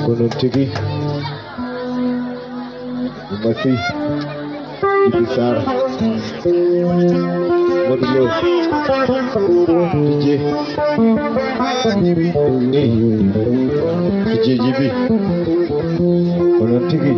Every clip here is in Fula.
Kono tigi Masi Ibisar Modulo DJ DJ GB Kono tigi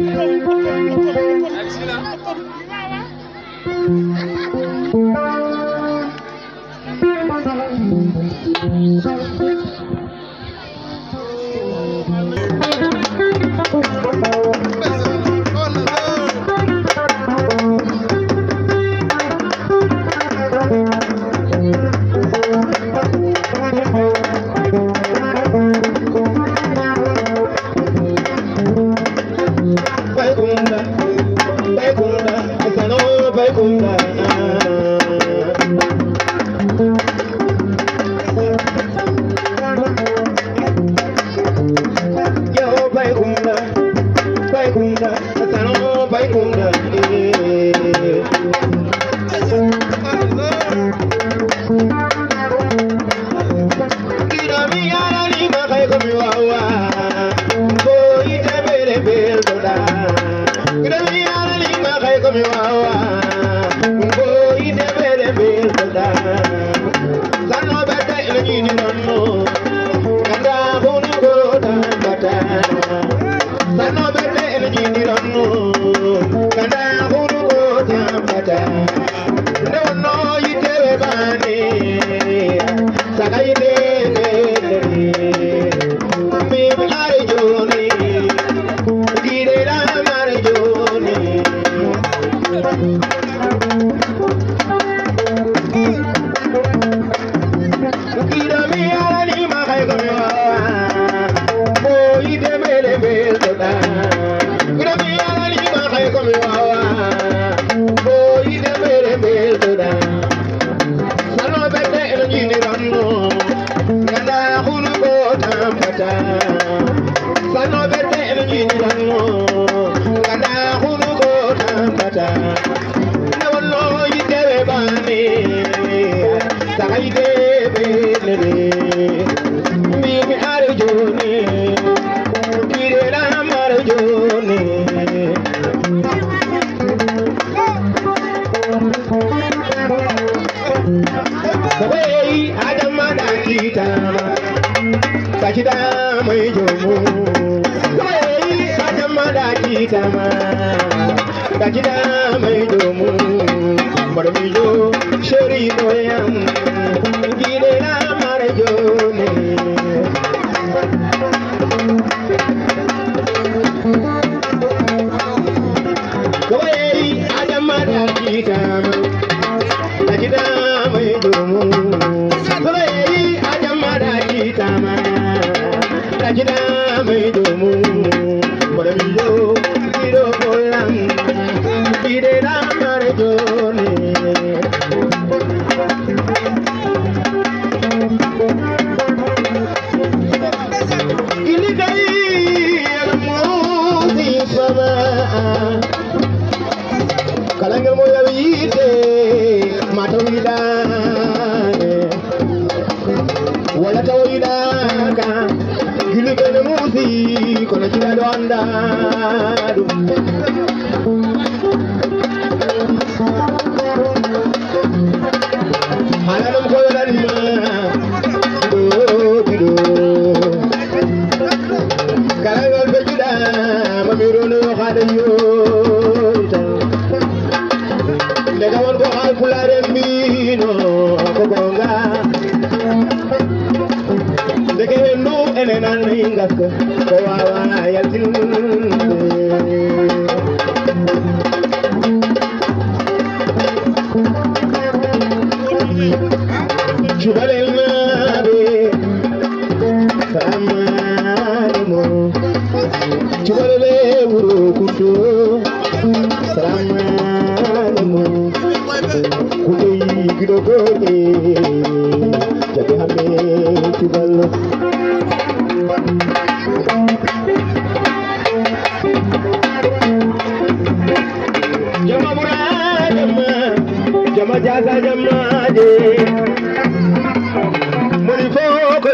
Jama jaga jama de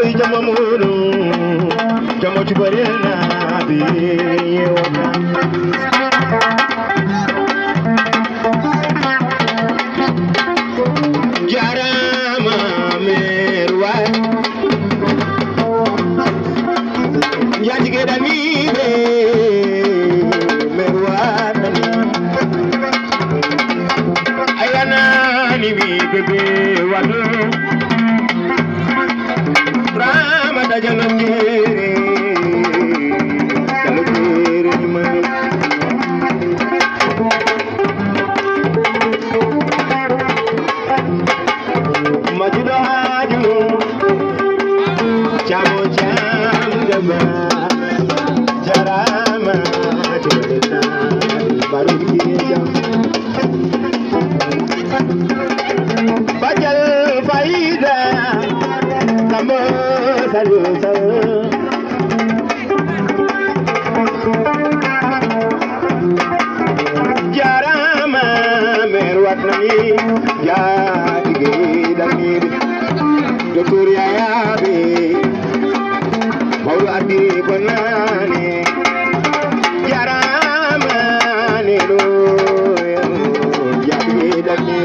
koy jama munu jama ci bari na bi wona jarama merwa yatige dani be merwa dani ayana ni bi bebe wadu rama da janamere kalere ma majuda haju chamo changama jarama jodena baruki jam bajal faida kamo salu jarama merwat nami ya dige dami doktor ya be mawlu adi bonane jarama ne do ya dige dami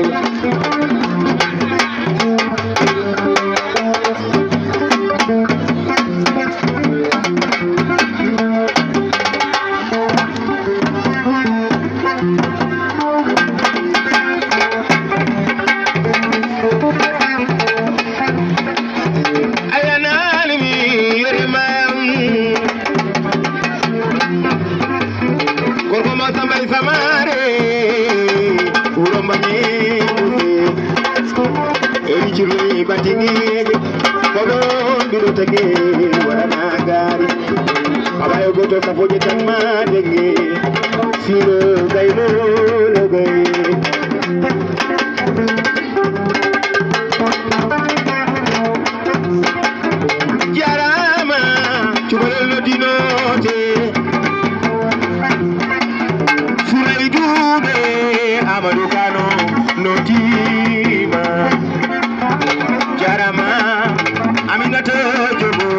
samare uromani ejiru batini bobo birutake warana gari abayo goto safoje tamma denge siro gayno logay jarama chubalo dinote Amadou Kano notima jarama Aminata jogo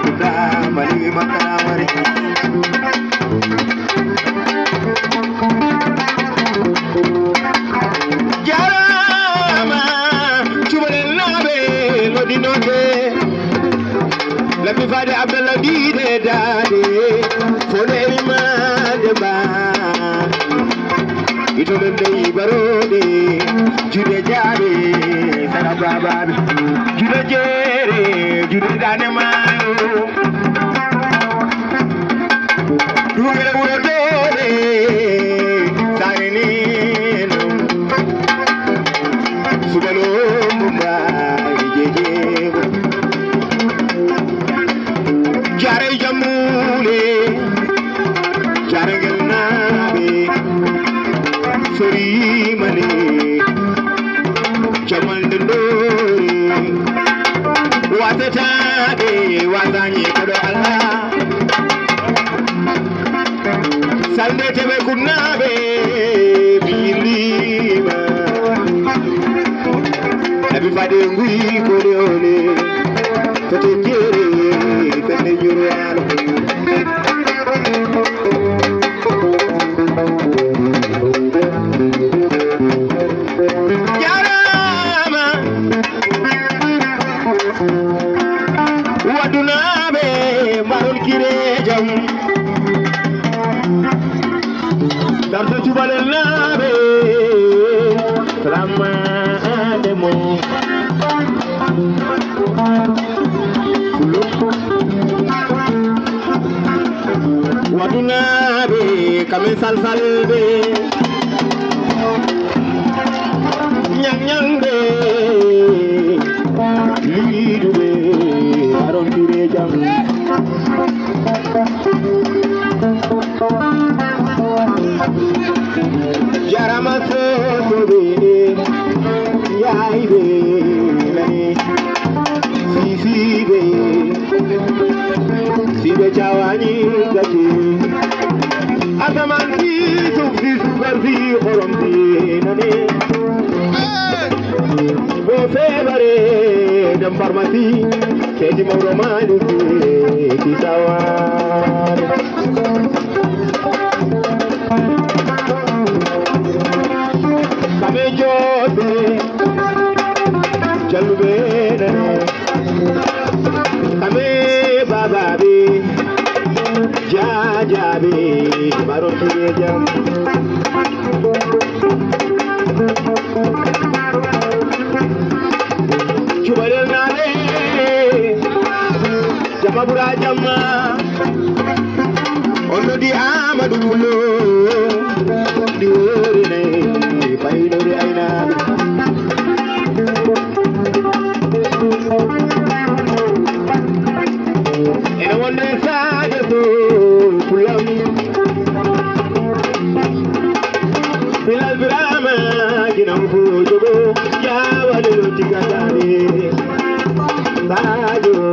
kuda mali makamare jarama chumale nabe lodinote la mi fade Abdallah dide dade fone ma deba itole dey barode jude jabe sara bababe jude jere jude dane mayo duwele wodore sayni no subalo mumba jeje jare jamule jare gelnabe sori mane jamal ndori watata de wazanye kodo Allah salde tebe kunabe bilima nabi fade ngui kodo ole tete jere tene jurwalo wadunabe marul kirejam darto jubale nabe salama demo wadunabe kame salsalbe nyangnyangbe lidube aron kirejam jarama sobe yaibe nani sibe sibe jawani gaji atamanti sufi sugarfi koromti nani bo febare dem pharmacie seeti Maodo Malick ci sawar kame joobe jalube nane kame bababe jajabe baro tuge jam Chubarel nane jama bura jama ono di Amadou Lo di wori ne payno di ayna ene wonde sadio to pulam bilal birama ginam fu jogo jawale lo tigatani sadio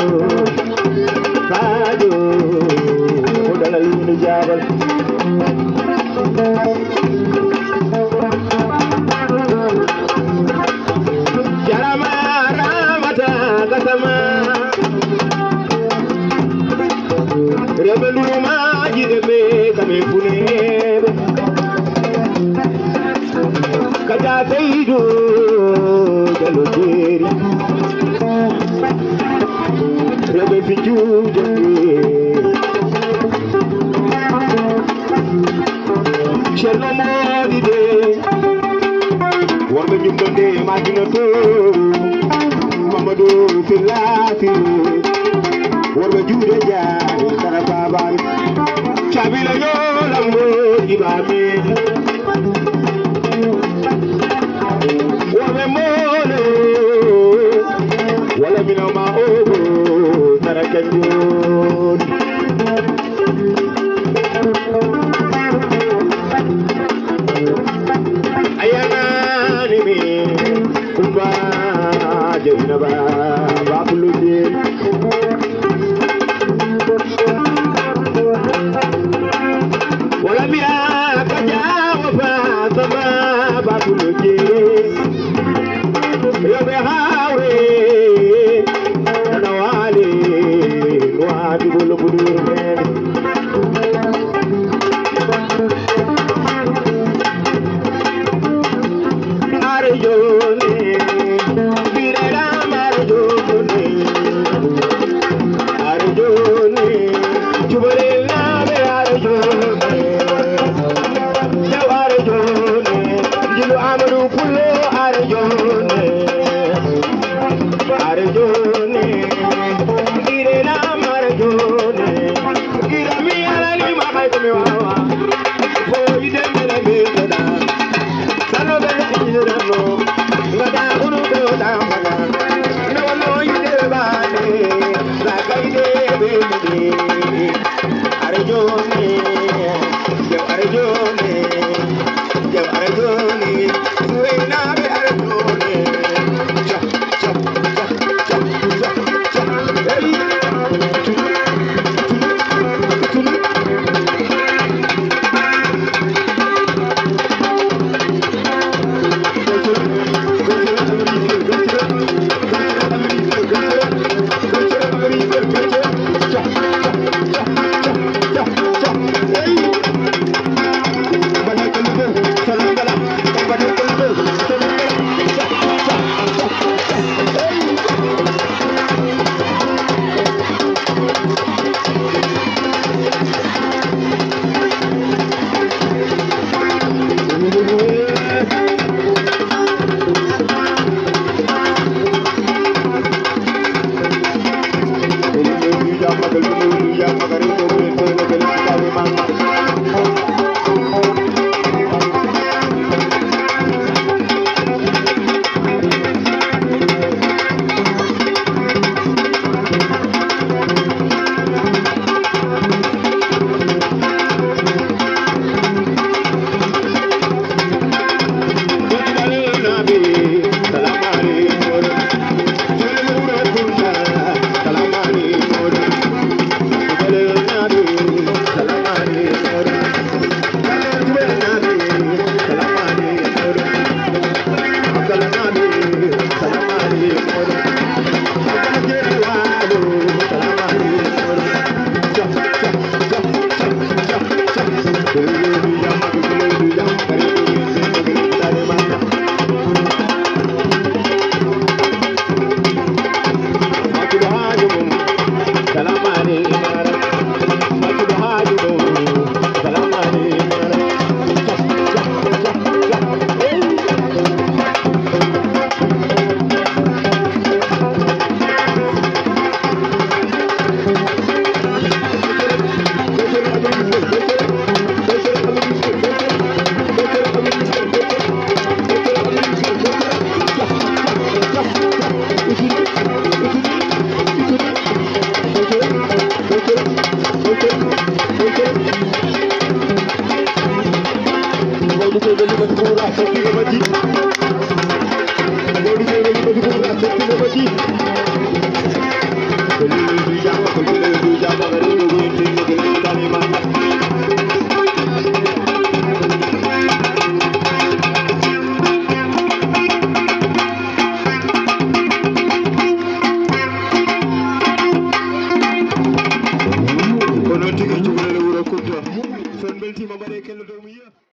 sadio odalal ni jabal jarama ramata kasama rebelu ma jidebe kame funebe kaja teido jalojeri rebe fijude cherno modide worbe jumdonde madinato Mamadou Filati worbe juude jaari sara babal cabila yo lambo ibami worbe mole wala minama obo sara kanjon ayana ni mi kumba jina ba babulu